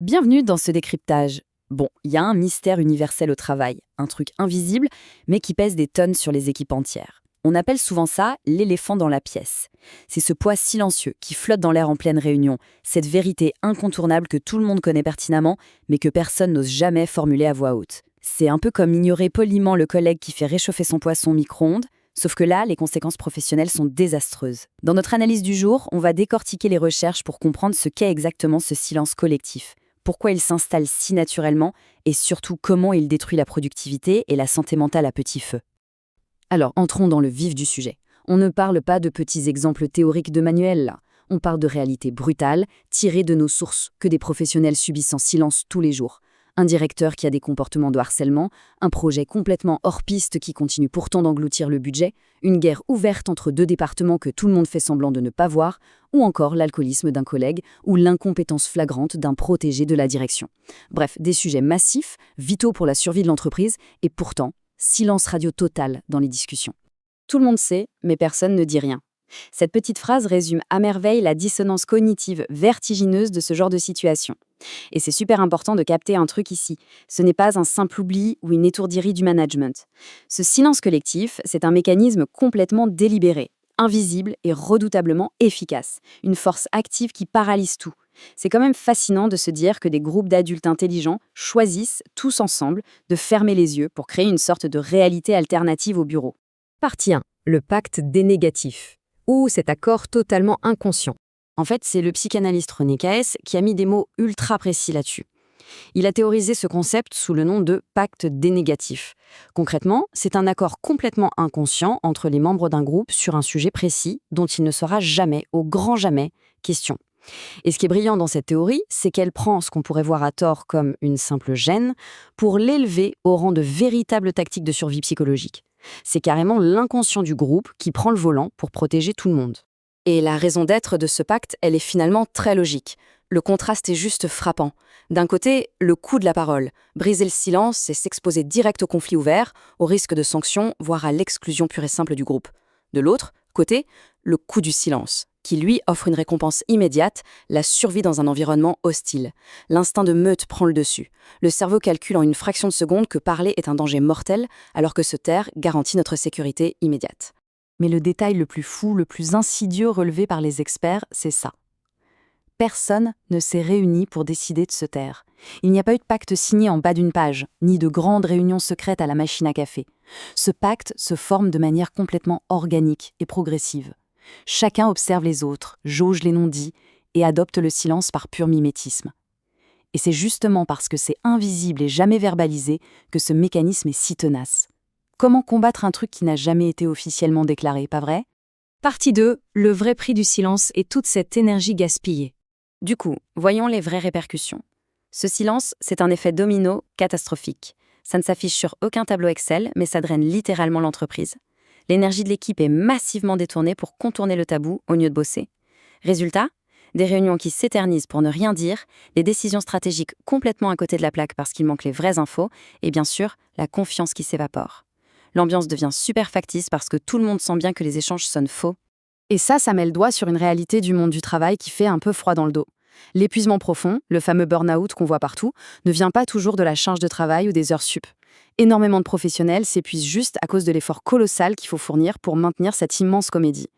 Bienvenue dans ce décryptage. Bon, il y a un mystère universel au travail, un truc invisible, mais qui pèse des tonnes sur les équipes entières. On appelle souvent ça l'éléphant dans la pièce. C'est ce poids silencieux qui flotte dans l'air en pleine réunion, cette vérité incontournable que tout le monde connaît pertinemment, mais que personne n'ose jamais formuler à voix haute. C'est un peu comme ignorer poliment le collègue qui fait réchauffer son poisson au micro-ondes, sauf que là, les conséquences professionnelles sont désastreuses. Dans notre analyse du jour, on va décortiquer les recherches pour comprendre ce qu'est exactement ce silence collectif. Pourquoi il s'installe si naturellement et surtout comment il détruit la productivité et la santé mentale à petit feu. Alors, entrons dans le vif du sujet. On ne parle pas de petits exemples théoriques de manuels, là. On parle de réalités brutales, tirées de nos sources, que des professionnels subissent en silence tous les jours. Un directeur qui a des comportements de harcèlement, un projet complètement hors piste qui continue pourtant d'engloutir le budget, une guerre ouverte entre deux départements que tout le monde fait semblant de ne pas voir, ou encore l'alcoolisme d'un collègue ou l'incompétence flagrante d'un protégé de la direction. Bref, des sujets massifs, vitaux pour la survie de l'entreprise, et pourtant, silence radio total dans les discussions. Tout le monde sait, mais personne ne dit rien. Cette petite phrase résume à merveille la dissonance cognitive vertigineuse de ce genre de situation. Et c'est super important de capter un truc ici. Ce n'est pas un simple oubli ou une étourdirie du management. Ce silence collectif, c'est un mécanisme complètement délibéré, invisible et redoutablement efficace. Une force active qui paralyse tout. C'est quand même fascinant de se dire que des groupes d'adultes intelligents choisissent, tous ensemble, de fermer les yeux pour créer une sorte de réalité alternative au bureau. Partie 1. Le pacte dénégatif, ou cet accord totalement inconscient. En fait, c'est le psychanalyste René Caes qui a mis des mots ultra précis là-dessus. Il a théorisé ce concept sous le nom de pacte dénégatif. Concrètement, c'est un accord complètement inconscient entre les membres d'un groupe sur un sujet précis dont il ne sera jamais, au grand jamais, question. Et ce qui est brillant dans cette théorie, c'est qu'elle prend ce qu'on pourrait voir à tort comme une simple gêne pour l'élever au rang de véritable tactique de survie psychologique. C'est carrément l'inconscient du groupe qui prend le volant pour protéger tout le monde. Et la raison d'être de ce pacte, elle est finalement très logique. Le contraste est juste frappant. D'un côté, le coût de la parole. Briser le silence et s'exposer direct au conflit ouvert, au risque de sanctions, voire à l'exclusion pure et simple du groupe. De l'autre côté, le coût du silence, qui lui offre une récompense immédiate, la survie dans un environnement hostile. L'instinct de meute prend le dessus. Le cerveau calcule en une fraction de seconde que parler est un danger mortel, alors que se taire garantit notre sécurité immédiate. Mais le détail le plus fou, le plus insidieux relevé par les experts, c'est ça. Personne ne s'est réuni pour décider de se taire. Il n'y a pas eu de pacte signé en bas d'une page, ni de grandes réunions secrètes à la machine à café. Ce pacte se forme de manière complètement organique et progressive. Chacun observe les autres, jauge les non-dits et adopte le silence par pur mimétisme. Et c'est justement parce que c'est invisible et jamais verbalisé que ce mécanisme est si tenace. Comment combattre un truc qui n'a jamais été officiellement déclaré, pas vrai ? Partie 2. Le vrai prix du silence et toute cette énergie gaspillée. Du coup, voyons les vraies répercussions. Ce silence, c'est un effet domino catastrophique. Ça ne s'affiche sur aucun tableau Excel, mais ça draine littéralement l'entreprise. L'énergie de l'équipe est massivement détournée pour contourner le tabou au lieu de bosser. Résultat, des réunions qui s'éternisent pour ne rien dire, des décisions stratégiques complètement à côté de la plaque parce qu'il manque les vraies infos, et bien sûr, la confiance qui s'évapore. L'ambiance devient super factice parce que tout le monde sent bien que les échanges sonnent faux. Et ça met le doigt sur une réalité du monde du travail qui fait un peu froid dans le dos. L'épuisement profond, le fameux burn-out qu'on voit partout, ne vient pas toujours de la charge de travail ou des heures sup. Énormément de professionnels s'épuisent juste à cause de l'effort colossal qu'il faut fournir pour maintenir cette immense comédie.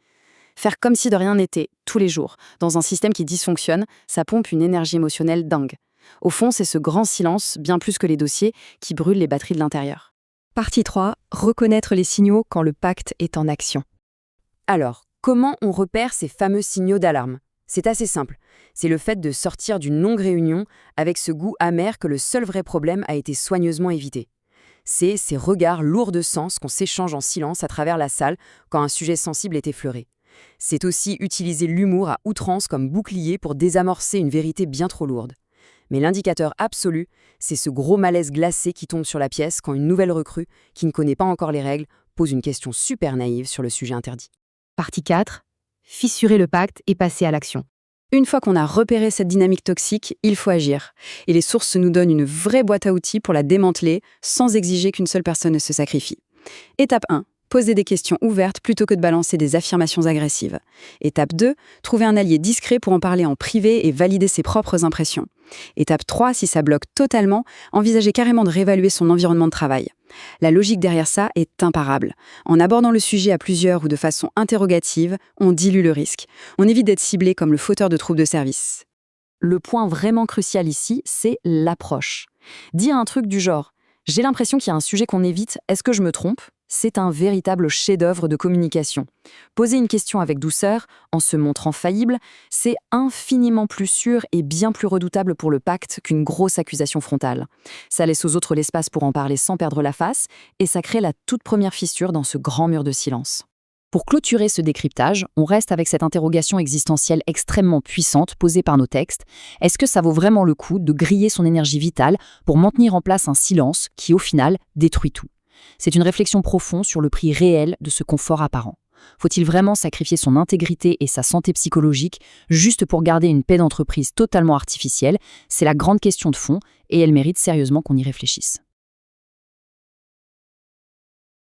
Faire comme si de rien n'était, tous les jours, dans un système qui dysfonctionne, ça pompe une énergie émotionnelle dingue. Au fond, c'est ce grand silence, bien plus que les dossiers, qui brûle les batteries de l'intérieur. Partie 3. Reconnaître les signaux quand le pacte est en action. Alors, comment on repère ces fameux signaux d'alarme ? C'est assez simple. C'est le fait de sortir d'une longue réunion avec ce goût amer que le seul vrai problème a été soigneusement évité. C'est ces regards lourds de sens qu'on s'échange en silence à travers la salle quand un sujet sensible est effleuré. C'est aussi utiliser l'humour à outrance comme bouclier pour désamorcer une vérité bien trop lourde. Mais l'indicateur absolu, c'est ce gros malaise glacé qui tombe sur la pièce quand une nouvelle recrue, qui ne connaît pas encore les règles, pose une question super naïve sur le sujet interdit. Partie 4. Fissurer le pacte et passer à l'action. Une fois qu'on a repéré cette dynamique toxique, il faut agir. Et les sources nous donnent une vraie boîte à outils pour la démanteler sans exiger qu'une seule personne ne se sacrifie. Étape 1. Poser des questions ouvertes plutôt que de balancer des affirmations agressives. Étape 2. Trouver un allié discret pour en parler en privé et valider ses propres impressions. Étape 3, si ça bloque totalement, envisagez carrément de réévaluer son environnement de travail. La logique derrière ça est imparable. En abordant le sujet à plusieurs ou de façon interrogative, on dilue le risque. On évite d'être ciblé comme le fauteur de troubles de service. Le point vraiment crucial ici, c'est l'approche. Dire un truc du genre « j'ai l'impression qu'il y a un sujet qu'on évite, est-ce que je me trompe ?» C'est un véritable chef-d'œuvre de communication. Poser une question avec douceur, en se montrant faillible, c'est infiniment plus sûr et bien plus redoutable pour le pacte qu'une grosse accusation frontale. Ça laisse aux autres l'espace pour en parler sans perdre la face, et ça crée la toute première fissure dans ce grand mur de silence. Pour clôturer ce décryptage, on reste avec cette interrogation existentielle extrêmement puissante posée par nos textes. Est-ce que ça vaut vraiment le coup de griller son énergie vitale pour maintenir en place un silence qui, au final, détruit tout ? C'est une réflexion profonde sur le prix réel de ce confort apparent. Faut-il vraiment sacrifier son intégrité et sa santé psychologique juste pour garder une paix d'entreprise totalement artificielle ? C'est la grande question de fond et elle mérite sérieusement qu'on y réfléchisse.